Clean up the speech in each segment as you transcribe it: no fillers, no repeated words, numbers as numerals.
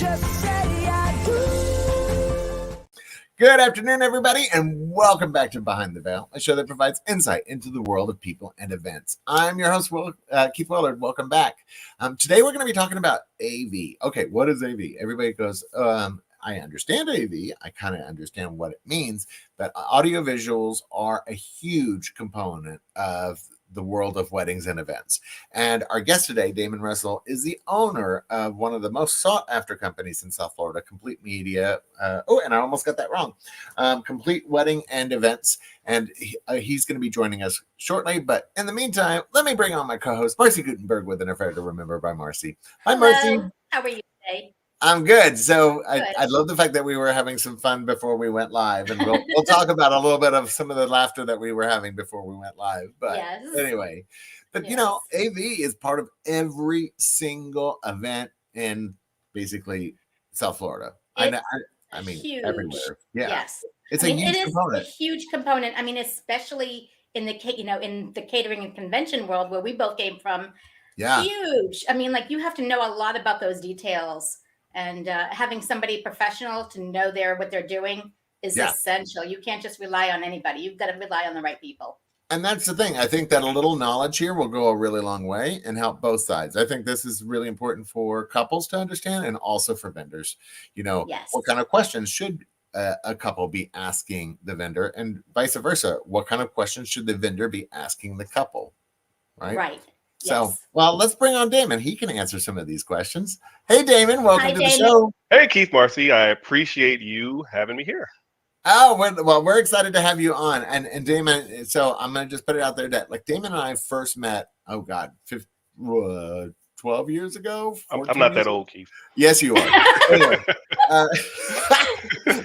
just say I do. Good afternoon, everybody, and welcome back to Behind the Veil, a show that provides insight into the world of people and events. I'm your host, Keith Willard. Welcome back. Today, we're going to be talking about AV. Okay, what is AV? Everybody goes, I understand AV. I kind of understand what it means, but audiovisuals are a huge component of the world of weddings and events. And our guest today, Damon Russell, is the owner of one of the most sought after companies in South Florida, Complete Media. And I almost got that wrong. Complete Wedding and Events. And he's going to be joining us shortly. But in the meantime, let me bring on my co-host, Marcy Gutenberg, with an affair to remember by Marcy. Hi, Hello. Marcy. How are you today? I'm good. So Good. I love the fact that we were having some fun before we went live, and we'll talk about a little bit of some of the laughter that we were having before we went live. But Yes. anyway, but Yes. you know, AV is part of every single event in basically South Florida. I mean, huge. everywhere. Yeah, Yes. it's I mean, a huge it is component. a huge component. I mean, especially in the in the catering and convention world where we both came from. Yeah, Huge. I mean, like you have to know a lot about those details, and having somebody professional to know what they're doing is essential. You can't just rely on anybody. You've got to rely on the right people. and that's the thing. I think that a little knowledge here will go a really long way and help both sides. I think this is really important for couples to understand, and also for vendors. You know, Yes. what kind of questions should a couple be asking the vendor, and vice versa? What kind of questions should the vendor be asking the couple? Right. So, Yes. well, let's bring on Damon. He can answer some of these questions. Hey, Damon, welcome Hi, to Damon. the show. Hey, Keith, Marcy, I appreciate you having me here. Oh, we're excited to have you on. And Damon, so I'm going to just put it out there that like Damon and I first met, 12 years ago. I'm not that old, Keith. Yes, you are. Anyway,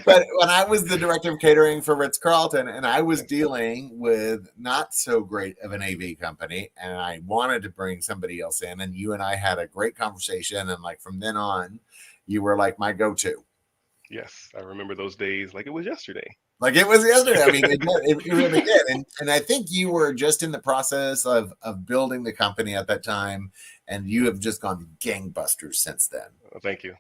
but when I was the director of catering for Ritz-Carlton, and I was dealing with not so great of an AV company, and I wanted to bring somebody else in, and you and I had a great conversation, and like from then on, you were like my go-to. Yes, I remember those days like it was yesterday. Like it was yesterday. I mean, it really did. And I think you were just in the process of building the company at that time, and you have just gone gangbusters since then. Oh, thank you.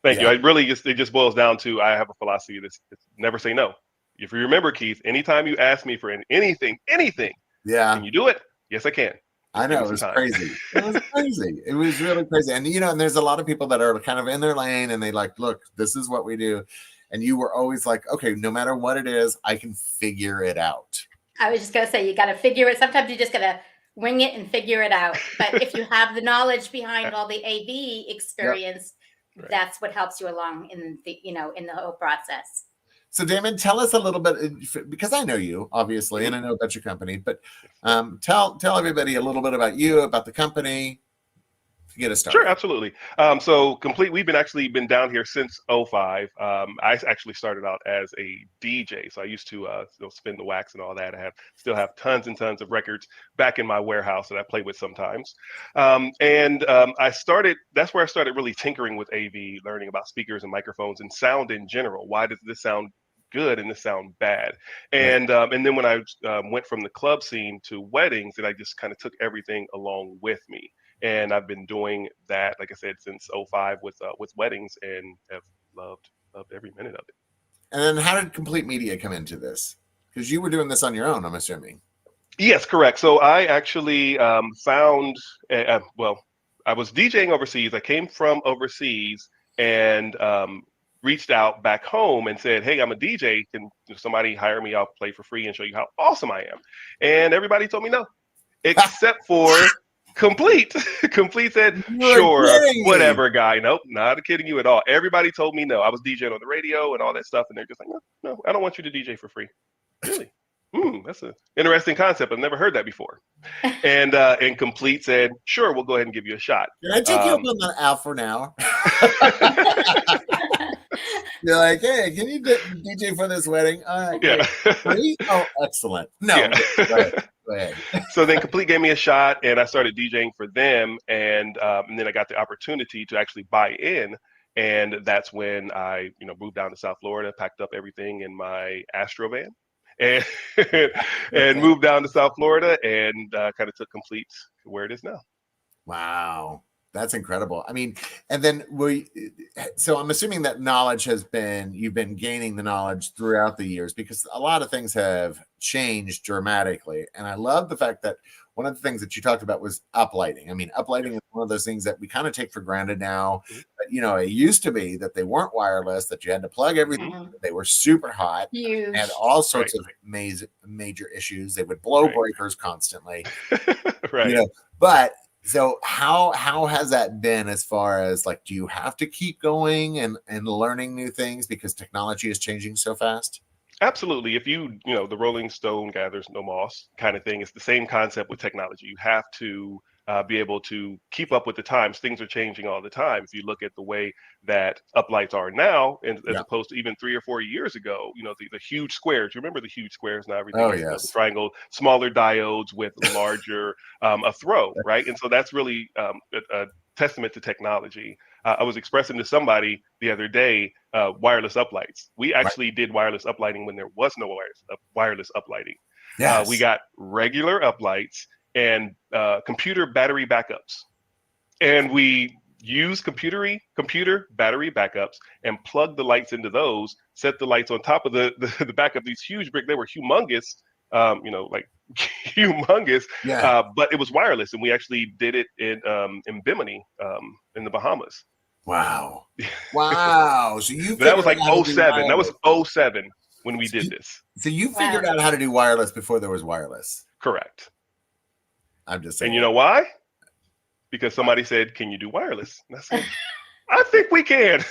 Thank you. It just boils down to I have a philosophy that's never say no. If you remember, Keith, anytime you ask me for anything, can you do it? Yes, I can. I know, it was crazy. It was crazy. It was really crazy. And, you know, and there's a lot of people that are kind of in their lane and they like, look, this is what we do. And you were always like, okay, no matter what it is, I can figure it out. I was just going to say, you got to figure it. Sometimes you just got to wing it and figure it out. But if you have the knowledge behind all the AV experience, Right. That's what helps you along in the, in the whole process. So Damon, tell us a little bit, because I know you obviously, and I know about your company, but tell everybody a little bit about you, about the company, to get us started. Sure, absolutely. So Complete, we've been down here since 2005. I actually started out as a DJ, so I used to spin the wax and all that. I still have tons and tons of records back in my warehouse that I play with sometimes. That's where I started really tinkering with AV, learning about speakers and microphones and sound in general. Why does this sound good and this sound bad? And then when I went from the club scene to weddings, and I just kind of took everything along with me. And I've been doing that, like I said, since 2005 with weddings, and have loved every minute of it. And then how did Complete Media come into this? Because you were doing this on your own, I'm assuming. Yes, correct. So I actually found, I was DJing overseas. I came from overseas and reached out back home and said, hey, I'm a DJ. Can somebody hire me? I'll play for free and show you how awesome I am. And everybody told me no, except for Complete. Complete said, sure, whatever, guy. Nope, not kidding you at all. Everybody told me no. I was DJing on the radio and all that stuff, and they're just like, no, I don't want you to DJ for free. Really? That's an interesting concept. I've never heard that before. And Complete said, sure, we'll go ahead and give you a shot. Can I take you up on that out for now? You're like, hey, can you DJ for this wedding? All right, yeah. Free? Oh, excellent. No, Yeah. Go ahead. So then Complete gave me a shot, and I started DJing for them, and then I got the opportunity to actually buy in, and that's when I, moved down to South Florida, packed up everything in my Astro van, and moved down to South Florida, and kind of took Complete where it is now. Wow. That's incredible. I mean, and then so I'm assuming that you've been gaining the knowledge throughout the years, because a lot of things have changed dramatically. And I love the fact that one of the things that you talked about was uplighting. I mean, uplighting is one of those things that we kind of take for granted now. Mhm. But, it used to be that they weren't wireless, that you had to plug everything. Mhm. They were super hot, Huge. had all sorts of major issues. They would blow breakers constantly. Right. But so how has that been, as far as like, do you have to keep going and learning new things because technology is changing so fast? Absolutely. If the Rolling Stone gathers no moss kind of thing, it's the same concept with technology. You have to be able to keep up with the times. Things are changing all the time. If you look at the way that uplights are now, and as opposed to even 3 or 4 years ago, the huge squares. You remember the huge squares? Now everything Oh, is yes. the triangle, smaller diodes with larger a throw, right? And so that's really a testament to technology. I was expressing to somebody the other day wireless uplights. We actually did wireless uplighting when there was no wireless uplighting. Yes. We got regular uplights and computer battery backups, and we used computer battery backups and plugged the lights into those. Set the lights on top of the backup. These huge brick, they were humongous. Like humongous, Yeah. but it was wireless, and we actually did it in Bimini, in the Bahamas. Wow. Wow. So you But that figured was like out how to do 07. That was wireless. 07 when we did this. So you figured out how to do wireless before there was wireless. Correct. I'm just saying. And you know why? Because somebody said, "Can you do wireless?" And I said, "I think we can."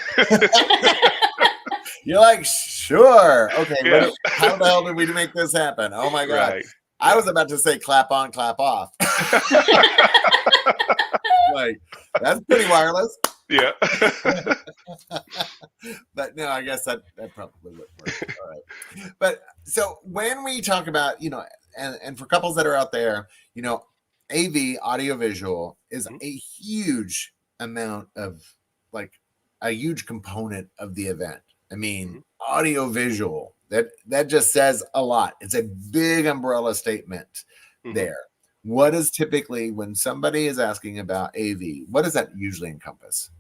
You're like, sure. Okay. Yeah. How the hell did we make this happen? Oh my God. Right. I was about to say clap on, clap off. Like, that's pretty wireless. Yeah. But no, I guess that probably would work. All right. But so when we talk about, and for couples that are out there, AV, audiovisual, is a huge amount of, like, a huge component of the event. I mean, audiovisual, that just says a lot. It's a big umbrella statement there. What is typically, when somebody is asking about AV, what does that usually encompass?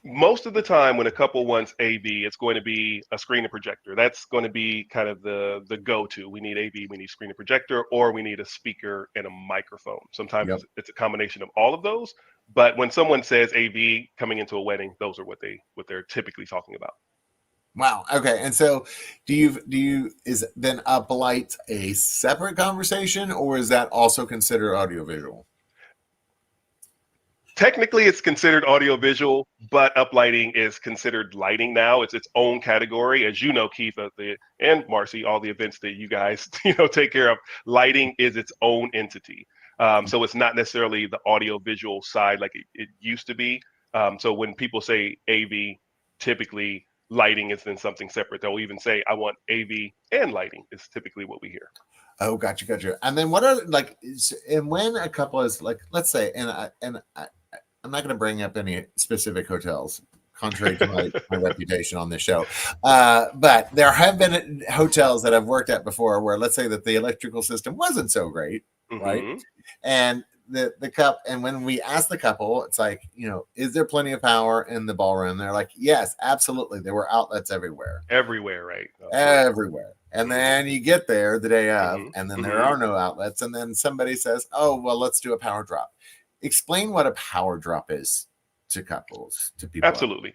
Most of the time when a couple wants AV, it's going to be a screen and projector. That's going to be kind of the go-to. We need AV, we need screen and projector, or we need a speaker and a microphone. Sometimes it's a combination of all of those. But when someone says AV coming into a wedding, those are what they're typically talking about. Wow. Okay. And so is then uplight a separate conversation, or is that also considered audiovisual? Technically, it's considered audiovisual, but uplighting is considered lighting now. It's its own category. As you know, Keith, and Marcy, all the events that you guys take care of, lighting is its own entity. So it's not necessarily the audiovisual side like it used to be. So when people say AV, typically lighting is then something separate. They'll even say, "I want AV and lighting," is typically what we hear. Oh, gotcha. And then what are, like, and when a couple is, like, let's say, I'm not going to bring up any specific hotels, contrary to my reputation on this show. But there have been hotels that I've worked at before where, let's say that the electrical system wasn't so great, right? And and when we ask the couple, it's like, is there plenty of power in the ballroom? They're like, yes, absolutely. There were outlets everywhere. Everywhere, right? Everywhere. And then you get there the day of, and then there are no outlets. And then somebody says, oh, well, let's do a power drop. Explain what a power drop is to couples, to people. Absolutely.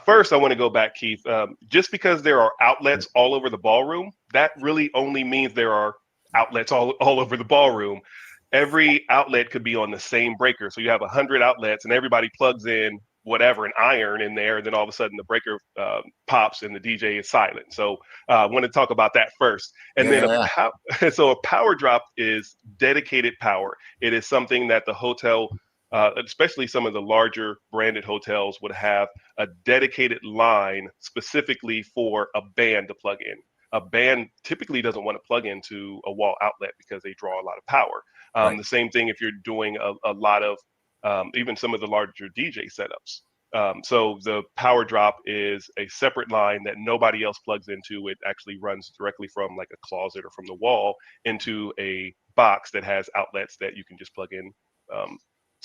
First, I want to go back, Keith. Just because there are outlets all over the ballroom, that really only means there are outlets all over the ballroom. Every outlet could be on the same breaker. So you have 100 outlets and everybody plugs in whatever, an iron in there. And then all of a sudden the breaker pops and the DJ is silent. So I want to talk about that first. And so a power drop is dedicated power. It is something that the hotel, especially some of the larger branded hotels, would have a dedicated line specifically for a band to plug in. A band typically doesn't want to plug into a wall outlet because they draw a lot of power. The same thing if you're doing a lot of even some of the larger DJ setups. So the power drop is a separate line that nobody else plugs into. It actually runs directly from like a closet or from the wall into a box that has outlets that you can just plug in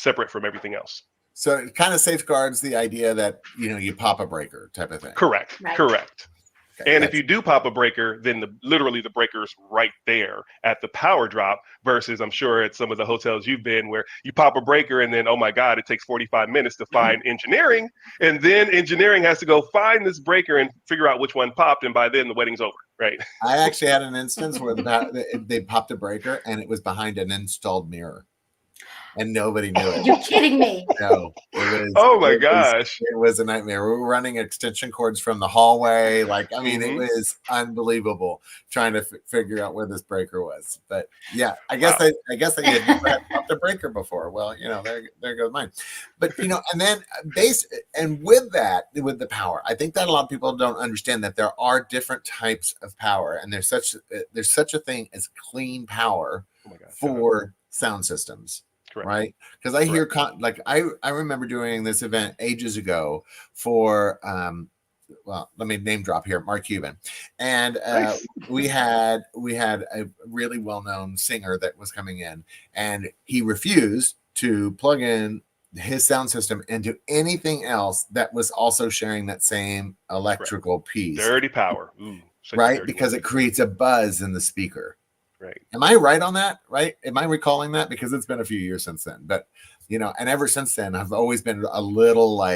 separate from everything else. So it kind of safeguards the idea that, you pop a breaker type of thing. Correct. Right. Correct. Okay, And if you do pop a breaker, then literally the breaker's right there at the power drop, versus I'm sure at some of the hotels you've been where you pop a breaker and then, oh my God, it takes 45 minutes to find engineering. And then engineering has to go find this breaker and figure out which one popped. And by then the wedding's over, right? I actually had an instance where they popped a breaker and it was behind an installed mirror. And nobody knew it. You're kidding me. No, it was. Oh my gosh. It was a nightmare. We were running extension cords from the hallway. It was unbelievable trying to figure out where this breaker was. But yeah, I guess I had never had popped a breaker before. Well, there goes mine. But and then with the power, I think that a lot of people don't understand that there are different types of power, and there's such a thing as clean power for sound systems. Correct. Right, because I hear I remember doing this event ages ago for let me name drop here, Mark Cuban, and Nice. we had a really well-known singer that was coming in, and he refused to plug in his sound system into anything else that was also sharing that same electrical piece. Dirty power. Ooh, right, because it creates a buzz in the speaker. Right. Am I right on that? Right? Am I recalling that? Because it's been a few years since then. But, and ever since then, I've always been a little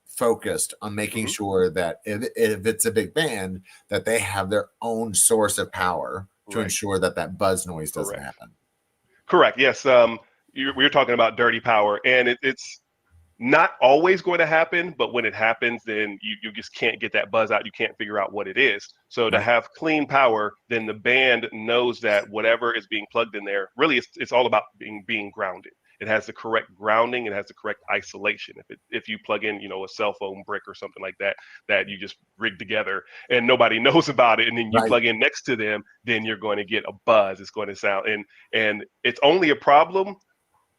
focused on making sure that if it's a big band, that they have their own source of power to ensure that buzz noise doesn't happen. Correct. Yes. We were talking about dirty power, and it's not always going to happen, but when it happens, then you just can't get that buzz out. You can't figure out what it is. So to have clean power, then the band knows that whatever is being plugged in there, really it's all about being grounded. It has the correct grounding. It has the correct isolation. If you plug in, a cell phone brick or something like that you just rig together and nobody knows about it, and then you plug in next to them, then you're going to get a buzz. It's going to sound, and it's only a problem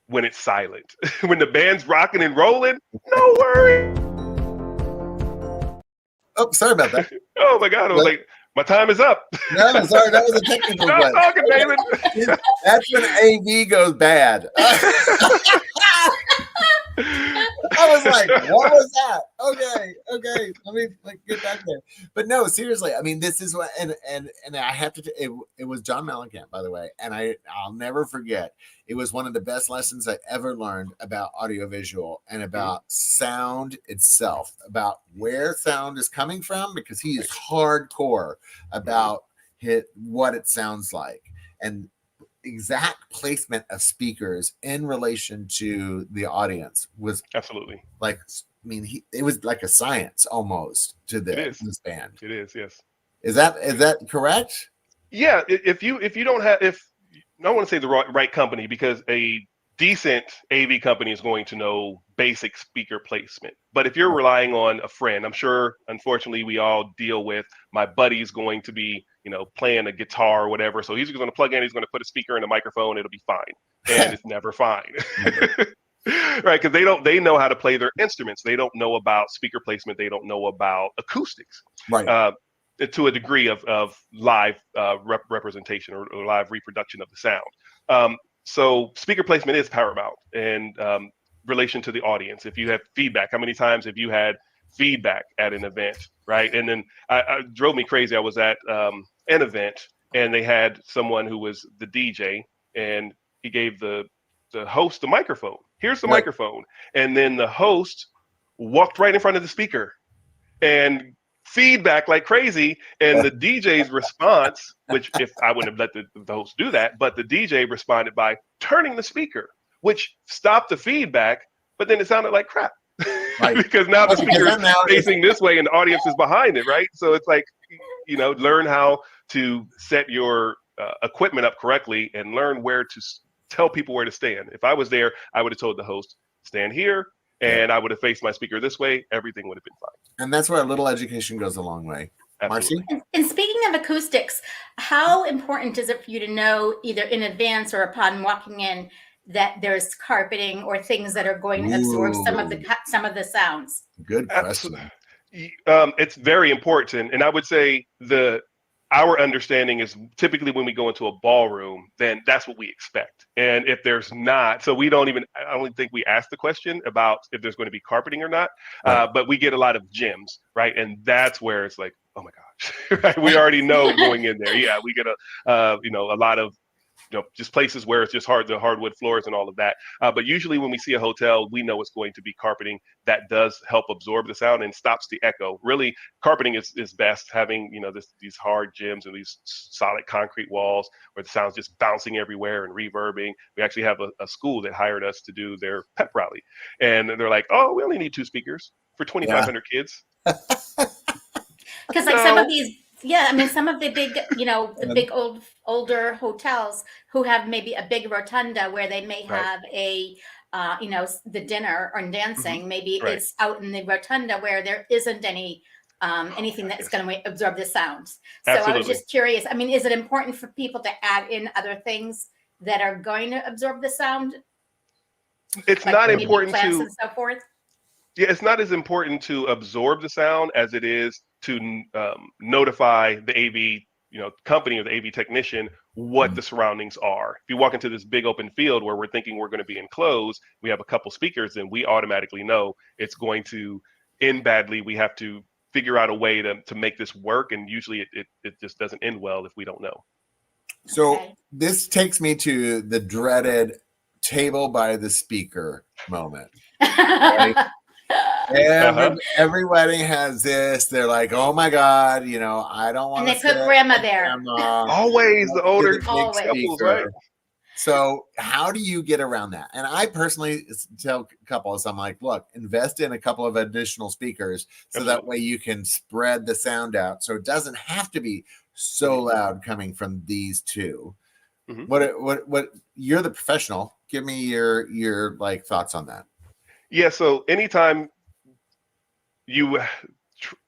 when it's silent. When the band's rocking and rolling, no worry. Oh, sorry about that. Oh my God, I was like, my time is up. No, sorry, that was a technical Stop talking, David. That's when AV goes bad. I was like, what was that? Okay. Let me get back there. But no, seriously, I mean, this is what, and I have to, it was John Mellencamp, by the way, and I'll never forget. It was one of the best lessons I ever learned about audiovisual and about sound itself, about where sound is coming from, because he is hardcore about what it sounds like and exact placement of speakers in relation to the audience was absolutely it was like a science almost to this band. It is, yes. Is that correct? Yeah. If you don't have, I don't want to say the right company, because a decent AV company is going to know basic speaker placement. But if you're relying on a friend, I'm sure, unfortunately, we all deal with my buddy's going to be, playing a guitar or whatever. So he's going to plug in, he's going to put a speaker in a microphone, it'll be fine. And it's never fine. Right? Because they know how to play their instruments. They don't know about speaker placement. They don't know about acoustics. Right. To a degree of live representation or live reproduction of the sound. So speaker placement is paramount in relation to the audience. If you have feedback, how many times have you had feedback at an event, right? And then I drove me crazy. I was at an event, and they had someone who was the DJ, and he gave the host the microphone. Here's the microphone. And then the host walked right in front of the speaker and feedback like crazy. And the DJ's response, which if I wouldn't have let the host do that, but the DJ responded by turning the speaker, which stopped the feedback, but then it sounded like crap. Right. Because now the speaker is facing this way and the audience is behind it, right? So it's like, learn how to set your equipment up correctly and learn where to tell people where to stand. If I was there, I would have told the host, stand here, and I would have faced my speaker this way. Everything would have been fine. And that's where a little education goes a long way. Marcy? And speaking of acoustics, how important is it for you to know either in advance or upon walking in that there's carpeting or things that are going to absorb some of the sounds? Good question. It's very important, and I would say the our understanding is typically when we go into a ballroom, then that's what we expect. And if there's not, so I don't think we ask the question about if there's going to be carpeting or not, Right. but we get a lot of gyms, right? And that's where it's like, oh my gosh, right? We already know going in there. Yeah, we get a lot of, just places where it's just the hardwood floors and all of that. But usually when we see a hotel, we know it's going to be carpeting that does help absorb the sound and stops the echo. Really, carpeting is best, having, these hard gyms and these solid concrete walls where the sound's just bouncing everywhere and reverbing. We actually have a school that hired us to do their pep rally. And they're like, oh, we only need 2 speakers for 2,500 kids. Because like some of these, some of the big, the big older hotels who have maybe a big rotunda where they may have a, the dinner or dancing, maybe it's out in the rotunda where there isn't any anything that's going to absorb the sounds. So Absolutely. I was just curious. I mean, is it important for people to add in other things that are going to absorb the sound? It's like not maybe important plants to and so forth. Yeah, it's not as important to absorb the sound as it is to notify the AV, company or the AV technician what the surroundings are. If you walk into this big open field where we're thinking we're going to be enclosed, we have a couple speakers, and we automatically know it's going to end badly. We have to figure out a way to make this work, and usually it just doesn't end well if we don't know. So this takes me to the dreaded table by the speaker moment. Right? Every wedding has this. They're like, oh my God, I don't want to. And they put grandma there. Always the older couples, right? So how do you get around that? And I personally tell couples, I'm like, look, invest in a couple of additional speakers so that way you can spread the sound out. So it doesn't have to be so loud coming from these two. What you're the professional. Give me your like thoughts on that. Yeah. So anytime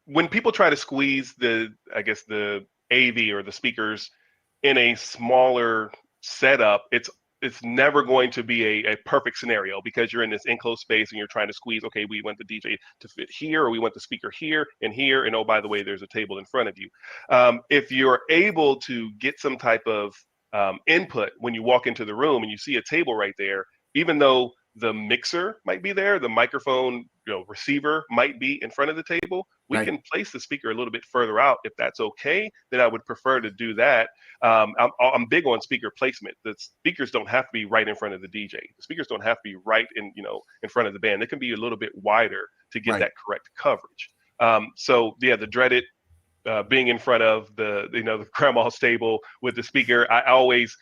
when people try to squeeze the AV or the speakers in a smaller setup, it's never going to be a perfect scenario because you're in this enclosed space and you're trying to squeeze, okay, we want the DJ to fit here, or we want the speaker here, and oh, by the way, there's a table in front of you. If you're able to get some type of input when you walk into the room and you see a table right there, even though the mixer might be there, the microphone receiver might be in front of the table, we can place the speaker a little bit further out. If that's okay, then I would prefer to do that. I'm big on speaker placement. The speakers don't have to be right in front of the DJ. The speakers don't have to be right in front of the band. They can be a little bit wider to get that correct coverage. The dreaded being in front of the grandma's table with the speaker, I always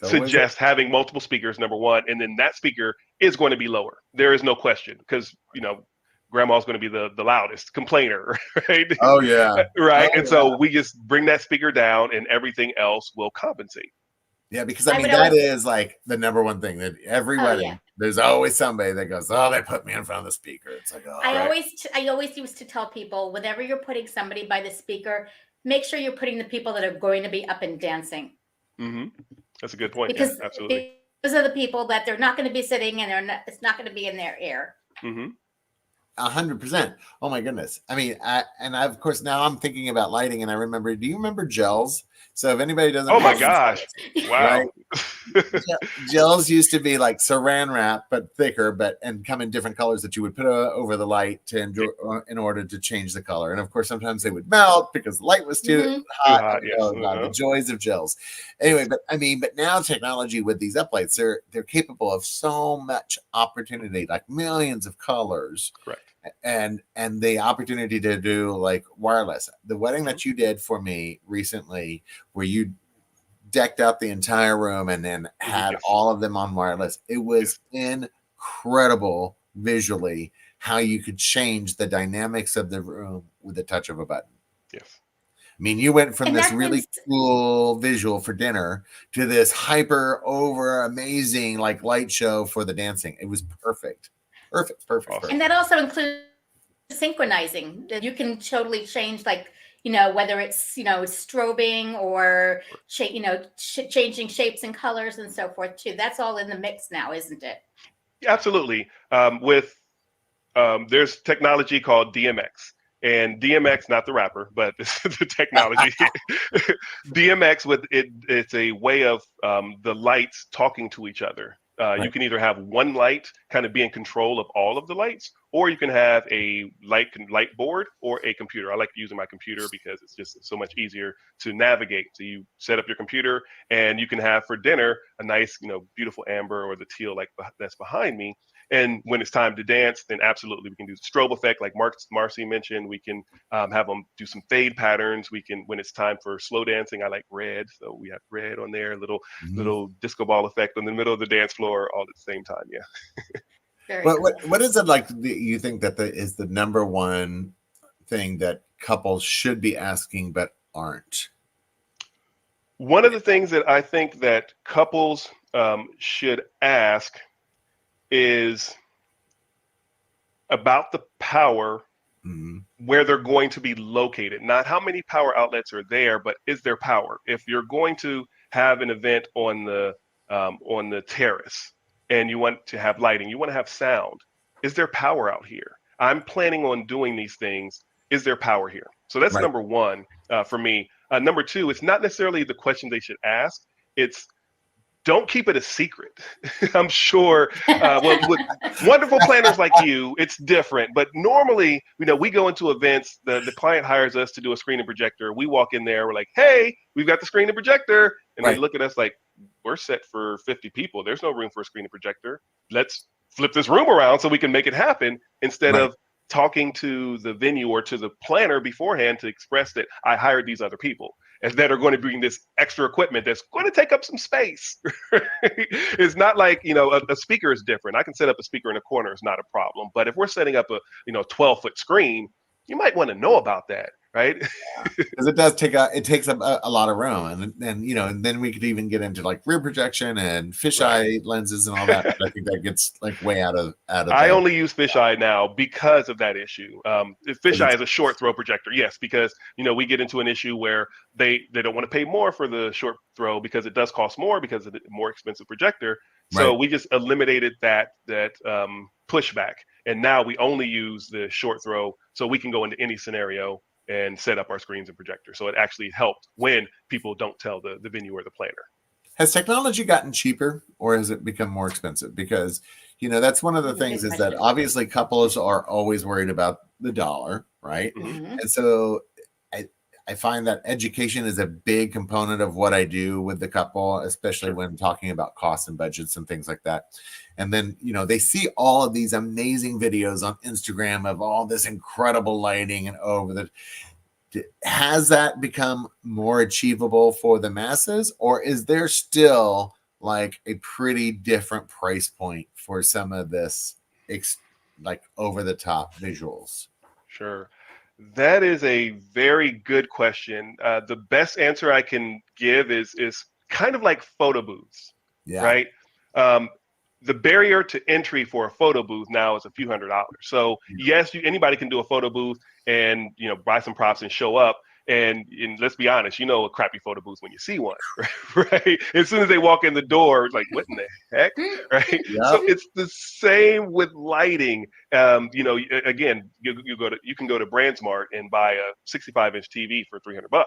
suggest having multiple speakers, number one, and then that speaker is going to be lower. There is no question, because grandma's going to be the loudest complainer, right? Oh yeah. Right. And so we just bring that speaker down and everything else will compensate. Yeah, because that is like the number one thing that every wedding, there's always somebody that goes, oh, they put me in front of the speaker. It's like, oh. I always used to tell people, whenever you're putting somebody by the speaker, make sure you're putting the people that are going to be up and dancing. That's a good point. Because absolutely. Those are the people that they're not going to be sitting and it's not going to be in their ear. 100%. Oh my goodness. I mean, of course, now I'm thinking about lighting, and I remember, do you remember gels? So if anybody doesn't, oh my gosh, wow. Gels used to be like saran wrap, but thicker, and come in different colors that you would put over the light to enjoy, in order to change the color. And of course, sometimes they would melt because the light was too hot. The joys of gels. Anyway, but now technology with these uplights, they're capable of so much opportunity, like millions of colors. Correct. And the opportunity to do like wireless. The wedding that you did for me recently, where you decked out the entire room and then had all of them on wireless, it was incredible visually how you could change the dynamics of the room with the touch of a button. Yes. I mean, you went from this really cool visual for dinner to this hyper over amazing like light show for the dancing. It was perfect. Perfect. Awesome. And that also includes synchronizing. You can totally change, like, whether it's, strobing or, changing shapes and colors and so forth too. That's all in the mix now, isn't it? Absolutely. There's technology called DMX. And DMX, not the rapper, but this is the technology. DMX it's a way of the lights talking to each other. You can either have one light kind of be in control of all of the lights, or you can have a light board or a computer. I like using my computer because it's just so much easier to navigate. So you set up your computer, and you can have for dinner a nice, beautiful amber or the teal like that's behind me. And when it's time to dance, then absolutely we can do the strobe effect, like Marcy mentioned. We can have them do some fade patterns. We can, when it's time for slow dancing, I like red, so we have red on there, little disco ball effect in the middle of the dance floor, all at the same time. Yeah. What is it like? You think that is the number one thing that couples should be asking but aren't? One of the things that I think that couples should ask is about the power, where they're going to be located. Not how many power outlets are there, but is there power? If you're going to have an event on the terrace and you want to have lighting, you want to have sound, is there power out here? I'm planning on doing these things. Is there power here? So that's number one for me. Number two, it's not necessarily the question they should ask. It's don't keep it a secret. I'm sure, with wonderful planners like you, it's different. But normally, we go into events, the client hires us to do a screen and projector. We walk in there, we're like, hey, we've got the screen and projector. And they look at us like, we're set for 50 people. There's no room for a screen and projector. Let's flip this room around so we can make it happen, instead of talking to the venue or to the planner beforehand to express that I hired these other people and that are going to bring this extra equipment that's going to take up some space. It's not like, a speaker is different. I can set up a speaker in a corner. It's not a problem. But if we're setting up a 12-foot screen, you might want to know about that, right? Because it takes up a lot of room, and then we could even get into like rear projection and fisheye lenses and all that. But I think that gets like way out of. I only use fisheye now because of that issue. Fisheye is a short throw projector, yes, because we get into an issue where they don't want to pay more for the short throw because it does cost more because of the more expensive projector. So we just eliminated that pushback, and now we only use the short throw, so we can go into any scenario and set up our screens and projectors. So it actually helped when people don't tell the venue or the planner. Has technology gotten cheaper, or has it become more expensive? Because that's one of the things is that obviously couples are always worried about the dollar, right? And so I find that education is a big component of what I do with the couple, especially when talking about costs and budgets and things like that. And then, they see all of these amazing videos on Instagram of all this incredible lighting and has that become more achievable for the masses, or is there still like a pretty different price point for some of this like over the top visuals? Sure. That is a very good question. The best answer I can give is kind of like photo booths, right? The barrier to entry for a photo booth now is a few $100s. So yes, anybody can do a photo booth and buy some props and show up. And let's be honest, a crappy photo booth when you see one, right? As soon as they walk in the door, it's like, what in the heck, right? So it's the same with lighting. Again, you can go to BrandsMart and buy a 65-inch TV for $300,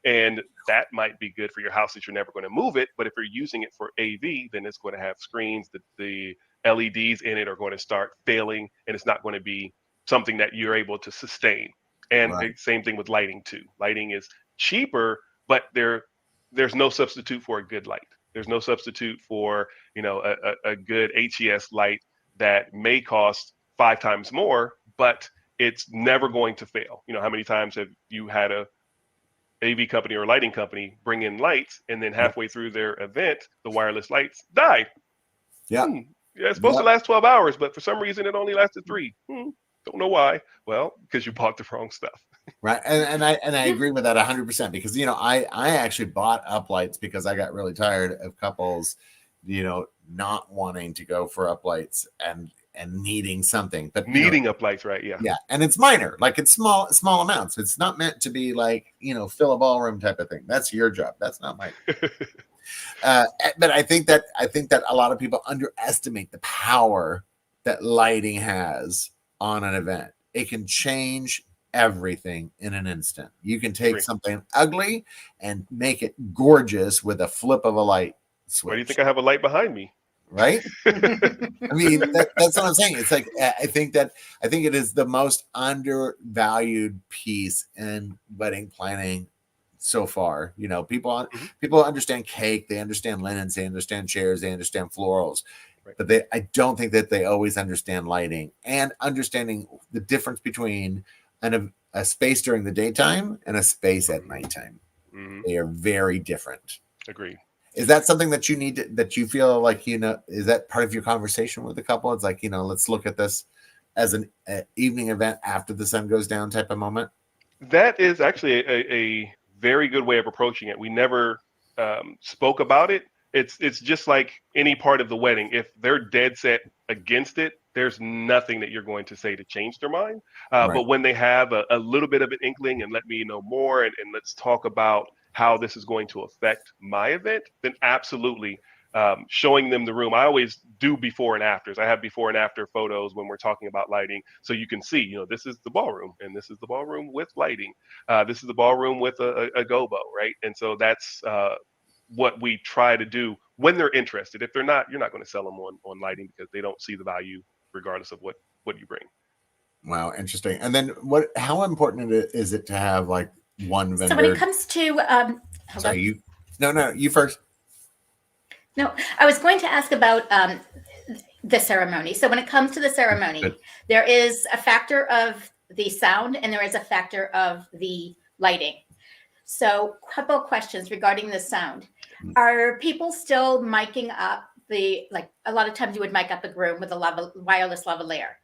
and that might be good for your house that you're never going to move it. But if you're using it for AV, then it's going to have screens. The LEDs in it are going to start failing, and it's not going to be something that you're able to sustain. And same thing with lighting too. Lighting is cheaper, but there's no substitute for a good light. There's no substitute for a good HES light that may cost 5 times more, but it's never going to fail. How many times have you had a AV company or lighting company bring in lights, and then halfway through their event, the wireless lights died? It's supposed to last 12 hours, but for some reason it only lasted 3. Don't know why. Well, because you bought the wrong stuff. Right. And I agree with that 100%, because, I actually bought uplights because I got really tired of couples, not wanting to go for uplights and needing something, but needing uplights, right? Yeah. Yeah. And it's minor, like it's small amounts. It's not meant to be like, fill a ballroom type of thing. That's your job. That's not mine. But I think that a lot of people underestimate the power that lighting has on an event. It can change everything in an instant. You can take Agree. something ugly and make it gorgeous with a flip of a light switch. Why do you think I have a light behind me? Right? I mean, that's what I'm saying. It's like I think it is the most undervalued piece in wedding planning so far. You know, people understand cake, they understand linens, they understand chairs, they understand florals, Right. but I don't think that they always understand lighting and understanding the difference between a space during the daytime and a space at nighttime. Mhm. They are very different. Agreed. Is that something that that you feel like, is that part of your conversation with the couple? It's like, let's look at this as an evening event after the sun goes down type of moment. That is actually a very good way of approaching it. We never spoke about it. It's just like any part of the wedding. If they're dead set against it, there's nothing that you're going to say to change their mind. Right. But when they have a little bit of an inkling and let me know more, and let's talk about how this is going to affect my event, then absolutely showing them the room. I always do before and afters. I have before and after photos when we're talking about lighting, so you can see, this is the ballroom, and this is the ballroom with lighting. This is the ballroom with a gobo, right? And so that's what we try to do when they're interested. If they're not, you're not going to sell them on lighting because they don't see the value regardless of what you bring. Wow, interesting. And then how important is it to have like one vendor? So when it comes to Sorry, you first. No, I was going to ask about the ceremony. So when it comes to the ceremony, Good. there is a factor of the sound and there is a factor of the lighting. So a couple of questions regarding the sound. Are people still miking up like a lot of times you would mic up a groom with a wireless lavalier?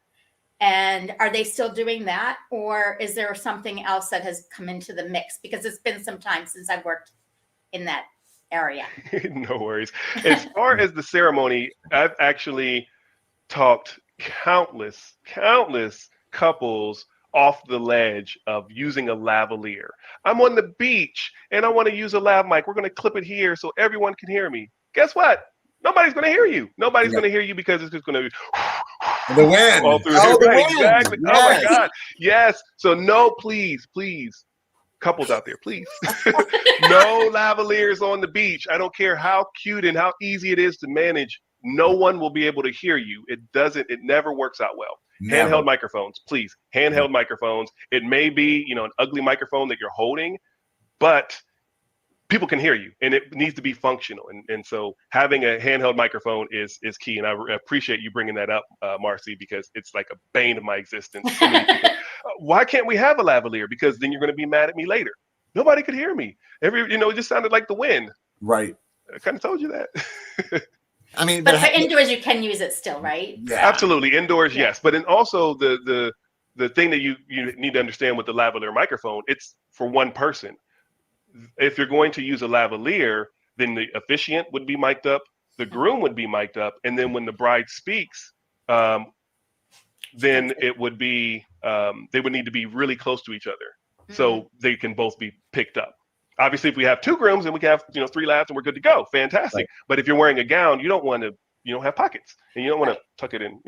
And are they still doing that? Or is there something else that has come into the mix? Because it's been some time since I've worked in that area. No worries. As far as the ceremony, I've actually talked countless couples off the ledge of using a lavalier. I'm on the beach and I want to use a lav mic. We're going to clip it here so everyone can hear me. Guess what? Nobody's going to hear you. Nobody's going to hear you because it's just going to be the wind. all through Oh, the right, wind. exactly. Yes. Oh my God. Yes. So no, please, couples out there, please. No lavaliers on the beach. I don't care how cute and how easy it is to manage. No one will be able to hear you. It never works out well. Never. Handheld microphones, please. Handheld microphones. It may be, an ugly microphone that you're holding, but people can hear you and it needs to be functional. And so having a handheld microphone is key. And I appreciate you bringing that up, Marcy, because it's like a bane of my existence. So many people, why can't we have a lavalier? Because then you're going to be mad at me later. Nobody could hear me. It just sounded like the wind. Right. I kind of told you that. I mean, but for indoors, you can use it still, right? Yeah. Absolutely. Indoors, yes. But then also the thing that you need to understand with the lavalier microphone, it's for one person. If you're going to use a lavalier, then the officiant would be mic'd up, the groom would be mic'd up, and then when the bride speaks, then it would be they would need to be really close to each other so they can both be picked up. Obviously, if we have two grooms and we can have 3 laughs and we're good to go, fantastic. Right. But if you're wearing a gown, you don't have pockets and you don't want to tuck it in.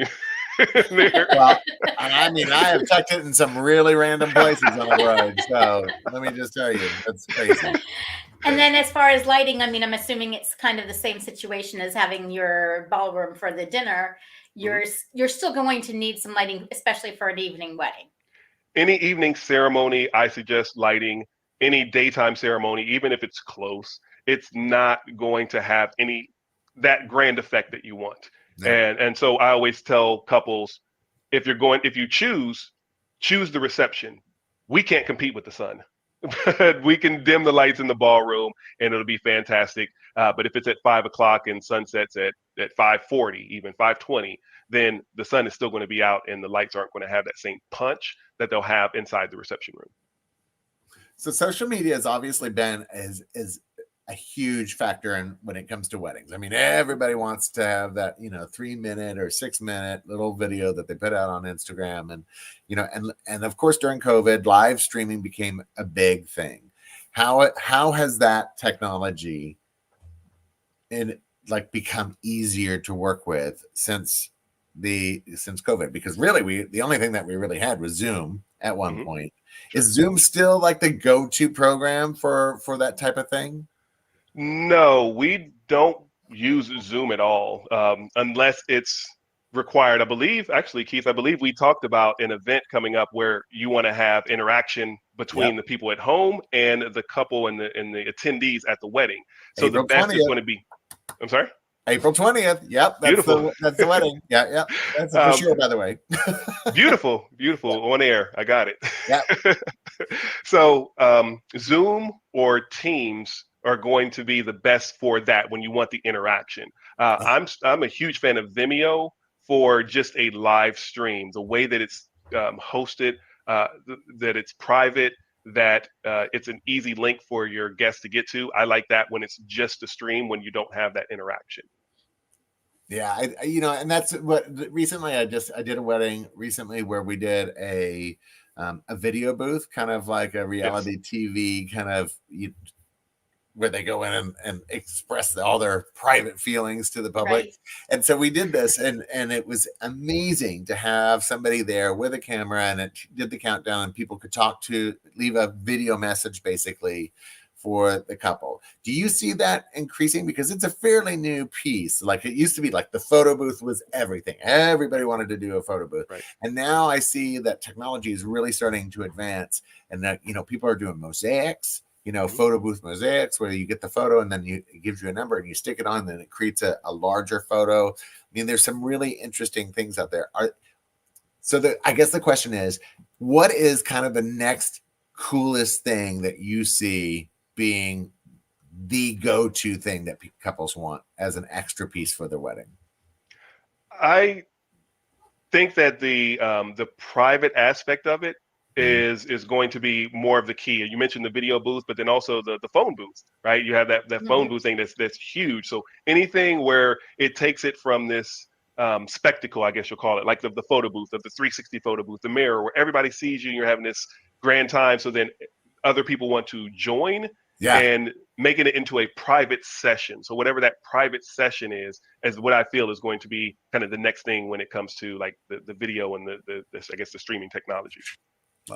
There. Well, I mean, I have tucked it in some really random places on the road. So let me just tell you, that's crazy. And then as far as lighting, I mean, I'm assuming it's kind of the same situation as having your ballroom for the dinner. You're still going to need some lighting, especially for an evening wedding. Any evening ceremony, I suggest lighting. Any daytime ceremony, even if it's close, it's not going to have that grand effect that you want. No. And so I always tell couples, if you choose the reception. We can't compete with the sun. But we can dim the lights in the ballroom and it'll be fantastic. But if it's at 5 o'clock and sunsets at 5:40, even 5:20, then the sun is still going to be out and the lights aren't going to have that same punch that they'll have inside the reception room. So social media has obviously been is a huge factor when it comes to weddings. I mean, everybody wants to have that 3-minute or 6-minute little video that they put out on Instagram, and of course during COVID, live streaming became a big thing. How has that technology become easier to work with since since COVID, because really the only thing that we really had was Zoom at one point. Sure. Is Zoom still like the go-to program for that type of thing? No, we don't use Zoom at all, unless it's required. I believe, actually, Keith, I believe we talked about an event coming up where you want to have interaction between the people at home and the couple and the attendees at the wedding. So April the best 20th. is going to be, I'm sorry? April 20th. Yep. Beautiful. That's the wedding. Yeah. That's for sure, by the way. Beautiful on air. I got it. Yeah. So Zoom or Teams are going to be the best for that when you want the interaction. I'm a huge fan of Vimeo for just a live stream. The way that it's hosted, that it's private, that it's an easy link for your guests to get to. I like that when it's just a stream, when you don't have that interaction. Yeah, and that's what recently I did a wedding recently where we did a video booth, kind of like a reality TV kind of where they go in and express all their private feelings to the public. Right. And so we did this, and it was amazing to have somebody there with a camera, and it did the countdown, and people could leave a video message basically for the couple. Do you see that increasing? Because it's a fairly new piece. Like it used to be, like the photo booth was everything. Everybody wanted to do a photo booth. Right. And now I see that technology is really starting to advance, and that, people are doing mosaics, photo booth mosaics, where you get the photo and then it gives you a number and you stick it on, and then it creates a larger photo. I mean, there's some really interesting things out there. I guess the question is, what is kind of the next coolest thing that you see being the go-to thing that couples want as an extra piece for their wedding? I think that the private aspect of it is going to be more of the key. You mentioned the video booth, but then also the phone booth, right? You have that phone booth thing that's huge. So anything where it takes it from this spectacle, I guess you'll call it, like the photo booth, of the 360 photo booth, the mirror, where everybody sees you and you're having this grand time. So then other people want to join. Yeah. And making it into a private session. So whatever that private session is what I feel is going to be kind of the next thing when it comes to like the video and the I guess the streaming technology.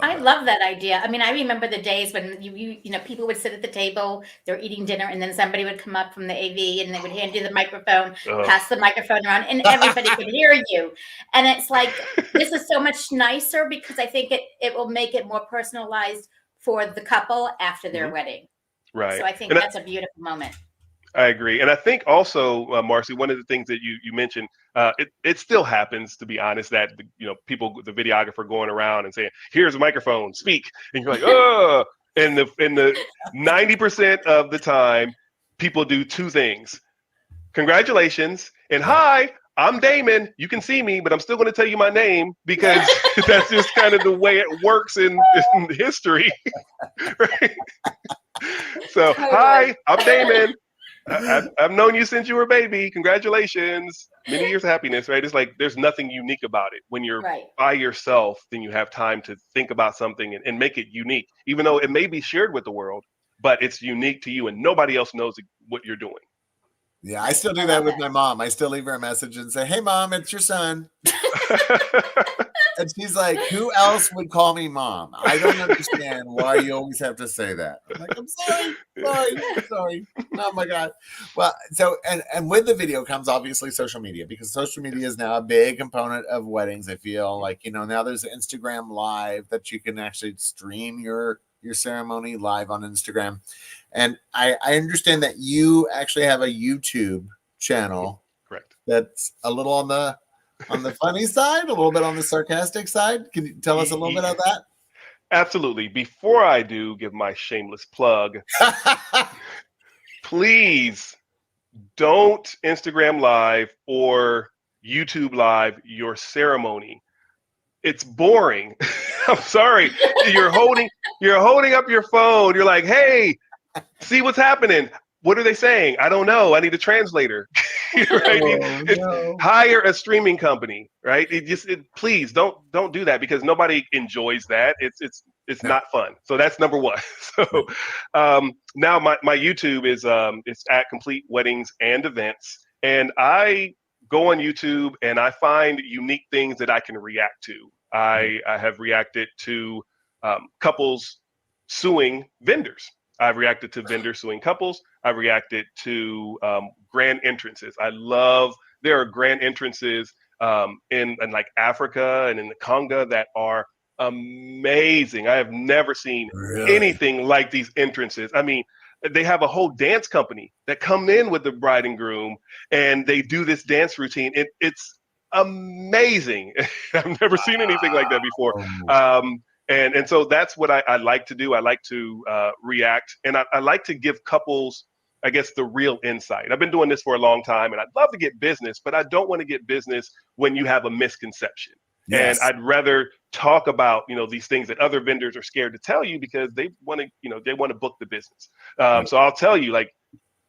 I love that idea. I mean, I remember the days when you people would sit at the table, they're eating dinner, and then somebody would come up from the AV and they would hand you the microphone, pass the microphone around, and everybody could hear you. And it's like, this is so much nicer, because I think it will make it more personalized for the couple after their wedding. Right. So I think that's a beautiful moment. I agree. And I think also, Marcy, one of the things that you mentioned, it still happens, to be honest, that, people, the videographer going around and saying, here's a microphone, speak. And you're like, oh, and the 90% of the time, people do two things. Congratulations. And hi, I'm Damon. You can see me, but I'm still going to tell you my name, because that's just kind of the way it works in history. Right? So, hi, I'm Damon. I've known you since you were a baby. Congratulations. Many years of happiness, right? It's like there's nothing unique about it. When you're by yourself, then you have time to think about something and make it unique, even though it may be shared with the world, but it's unique to you and nobody else knows what you're doing. Yeah, I still do that with my mom. I still leave her a message and say, hey, Mom, it's your son. And she's like, who else would call me mom? I don't understand why you always have to say that. I'm like, I'm sorry. Oh my God. Well, so, and with the video comes obviously social media, because social media is now a big component of weddings. I feel like, now there's Instagram Live that you can actually stream your ceremony live on Instagram. And I understand that you actually have a YouTube channel. Correct. That's a little on the funny side, a little bit on the sarcastic side. Can you tell us a little bit of that? Absolutely. Before I do give my shameless plug, please don't Instagram Live or YouTube Live your ceremony. It's boring. I'm sorry. You're holding up your phone. You're like, hey, see what's happening. What are they saying? I don't know. I need a translator. Right? No. Hire a streaming company, right? Please don't do that, because nobody enjoys that. It's not fun. So that's number one. So now my YouTube is it's at Complete Weddings and Events, and I go on YouTube and I find unique things that I can react to. I have reacted to couples suing vendors. I've reacted to vendors suing couples. I've reacted to grand entrances. There are grand entrances in like Africa and in the Congo that are amazing. I have never seen anything like these entrances. I mean, they have a whole dance company that come in with the bride and groom and they do this dance routine. It's amazing. I've never seen anything like that before. And so that's what I like to do. I like to react, and I like to give couples, I guess, the real insight. I've been doing this for a long time, and I'd love to get business, but I don't want to get business when you have a misconception. Yes. And I'd rather talk about, these things that other vendors are scared to tell you because they want to book the business. So I'll tell you, like,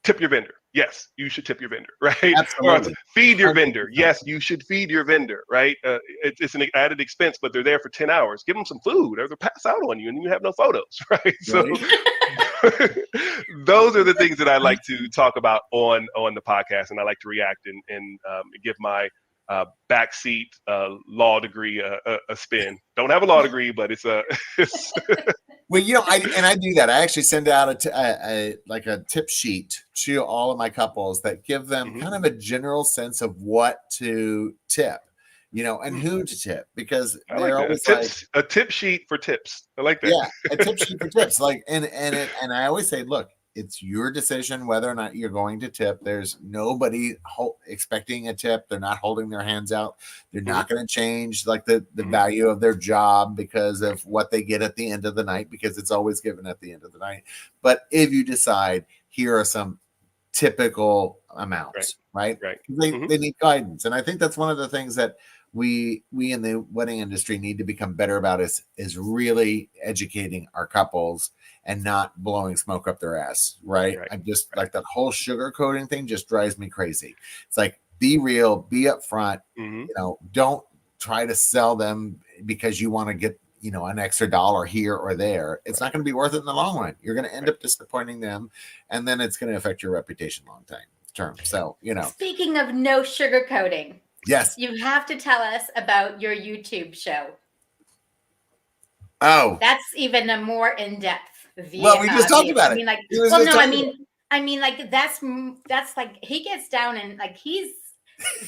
tip your vendor. Yes, you should tip your vendor, right? Absolutely. Feed your vendor. Yes, you should feed your vendor, right? It's an added expense, but they're there for 10 hours. Give them some food or they'll pass out on you and you have no photos, right? So those are the things that I like to talk about on the podcast, and I like to react and give my backseat law degree a spin. Don't have a law degree, but it's Well, I do that. I actually send out a tip sheet to all of my couples that give them kind of a general sense of what to tip, and who to tip, because they're always a tip sheet for tips. I like that. Yeah, a tip sheet for tips. And I always say, look, it's your decision whether or not you're going to tip. There's nobody expecting a tip. They're not holding their hands out. They're not going to change the value of their job because of what they get at the end of the night, because it's always given at the end of the night. But if you decide, here are some typical amounts, right? They need guidance. And I think that's one of the things that we in the wedding industry need to become better about is really educating our couples and not blowing smoke up their ass, right? I'm just like, that whole sugarcoating thing just drives me crazy. It's like, be real, be upfront, don't try to sell them because you want to get, an extra dollar here or there. It's not going to be worth it in the long run. You're going to end up disappointing them, and then it's going to affect your reputation long term. So, Speaking of no sugarcoating, yes, you have to tell us about your YouTube show. Oh, that's even a more in-depth view. Well, we just talked about it. I mean, that's like, he gets down and like, he's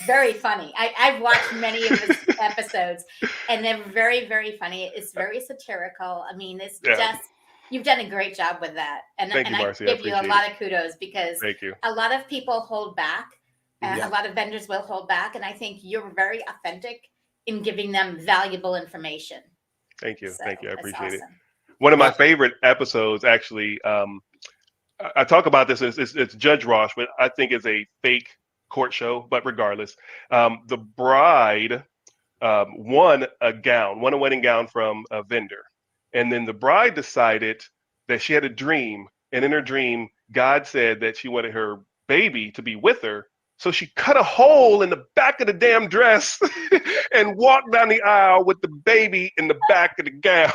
very funny. I've watched many of his episodes, and they're very, very funny. It's very satirical. I mean, it's just, you've done a great job with that. And Thank you, I Marcy. give you a lot of kudos, because a lot of people hold back. A lot of vendors will hold back. And I think you're very authentic in giving them valuable information. Thank you. Thank you. I appreciate it. Awesome. One of my favorite episodes, actually, I talk about this, it's Judge Ross, but I think it's a fake court show. But regardless, the bride won a wedding gown from a vendor. And then the bride decided that she had a dream. And in her dream, God said that she wanted her baby to be with her. So she cut a hole in the back of the damn dress and walked down the aisle with the baby in the back of the gown.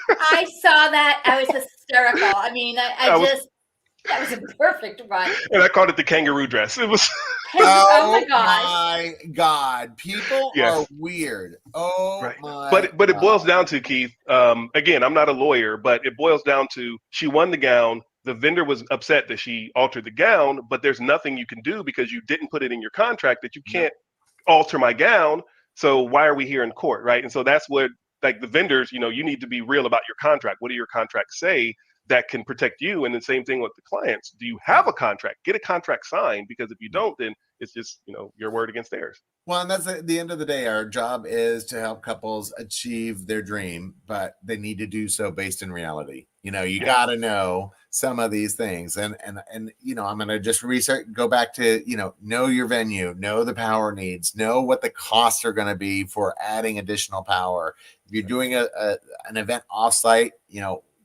I saw that. I was hysterical. I mean, that was a perfect run. And I called it the kangaroo dress. It was. Oh my gosh. My God. People are weird. My But it boils down to, Keith, again, I'm not a lawyer, but it boils down to, she won the gown. The vendor was upset that she altered the gown, but there's nothing you can do because you didn't put it in your contract that you can't alter my gown. So why are we here in court, right? And so that's what, like, the vendors, you need to be real about your contract. What do your contracts say that can protect you? And the same thing with the clients. Do you have a contract? Get a contract signed, because if you don't, then it's just, your word against theirs. Well, and that's at the end of the day, our job is to help couples achieve their dream, but they need to do so based in reality. You got to know some of these things. And I'm going to just go back to, know your venue, know the power needs, know what the costs are going to be for adding additional power. If you're doing an event offsite,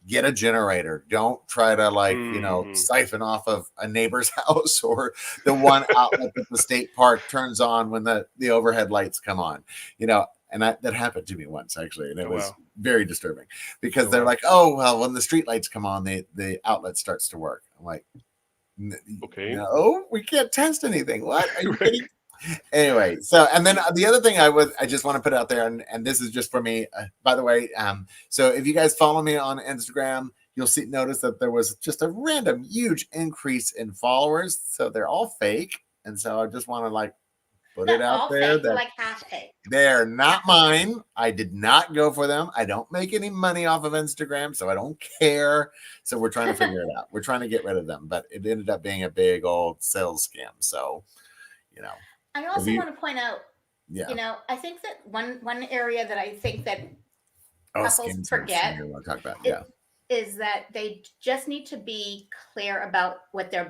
get a generator. Don't try to siphon off of a neighbor's house or the one outlet that the state park turns on when the overhead lights come on, and that happened to me once, actually. And it was very disturbing, because they're like, oh, well, when the street lights come on, the outlet starts to work. I'm like, okay, no, we can't test anything. What? Are you kidding? Anyway, so and then the other thing I just want to put out there, and this is just for me, by the way. So if you guys follow me on Instagram, you'll notice that there was just a random huge increase in followers. So they're all fake, and so I just want to like put it out all there fake, that like half fake. they're not mine. I did not go for them. I don't make any money off of Instagram, so I don't care. So we're trying to figure it out. We're trying to get rid of them, but it ended up being a big old sales scam. So, you know. I also want to point out, Yeah. you know, I think that one area that I think that couples scams forget we want to talk about. is- Yeah. is that they just need to be clear about what their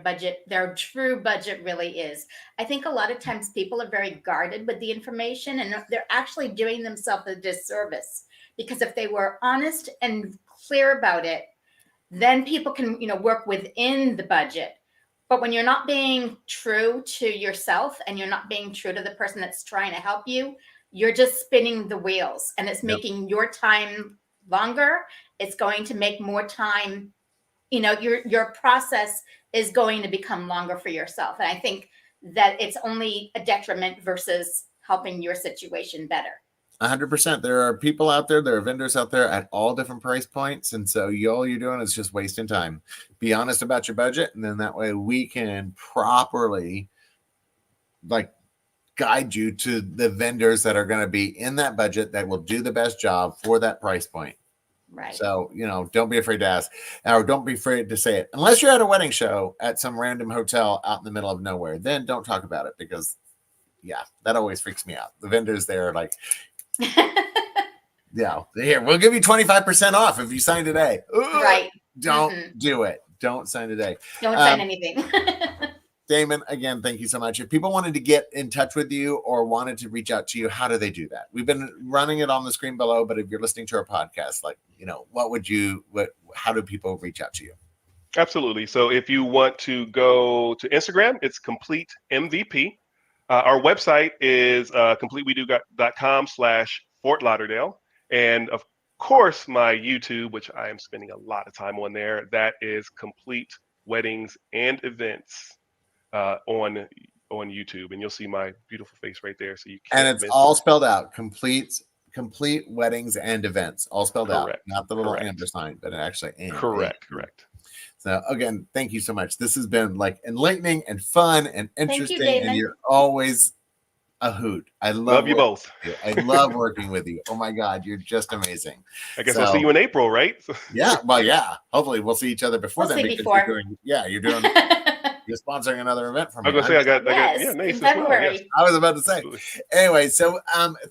true budget really is. I think a lot of times people are very guarded with the information, and they're actually doing themselves a disservice, because if they were honest and clear about it, then people can, you know, work within the budget. But when you're not being true to yourself and you're not being true to the person that's trying to help you, you're just spinning the wheels, and it's making your time longer. It's going to make more time, you know, your process is going to become longer for yourself. And I think that it's only a detriment versus helping your situation better. 100%. There are people out there, there are vendors out there at all different price points. And so all you're doing is just wasting time. Be honest about your budget. And then that way we can properly like guide you to the vendors that are going to be in that budget that will do the best job for that price point. Right. So, you know, don't be afraid to ask, or don't be afraid to say it. Unless you're at a wedding show at some random hotel out in the middle of nowhere, then don't talk about it, because yeah, that always freaks me out. The vendors there are like, yeah, here, we'll give you 25% off if you sign today. Ugh, Right. Don't do it. Don't sign today. Don't sign anything. Damon, again, thank you so much. If people wanted to get in touch with you or wanted to reach out to you, how do they do that? We've been running it on the screen below, but if you're listening to our podcast, like, you know, how do people reach out to you? Absolutely. So if you want to go to Instagram, it's complete MVP. Our website is completewedo.com/Fort Lauderdale. And of course, my YouTube, which I am spending a lot of time on there, that is Complete Weddings and Events on YouTube. And you'll see my beautiful face right there. So you can't And it's miss all it. spelled out. Complete Weddings and Events. All spelled out. Not the little ampersand, but actually and. Correct. So again, thank you so much. This has been like enlightening and fun and interesting. Damon. And you're always a hoot. I Love you both. I love working with you. Oh my God, you're just amazing. I guess we'll see you in April, right? Yeah. Well, yeah. Hopefully we'll see each other before We'll then. see Because before. you're sponsoring another event for me. I'm gonna say I got Yes, yeah, NACE in as well, February. yes. I was about to say. Absolutely. Anyway, so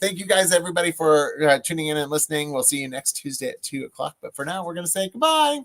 thank you guys, everybody, for tuning in and listening. We'll see you next Tuesday at 2:00. But for now, we're going to say goodbye.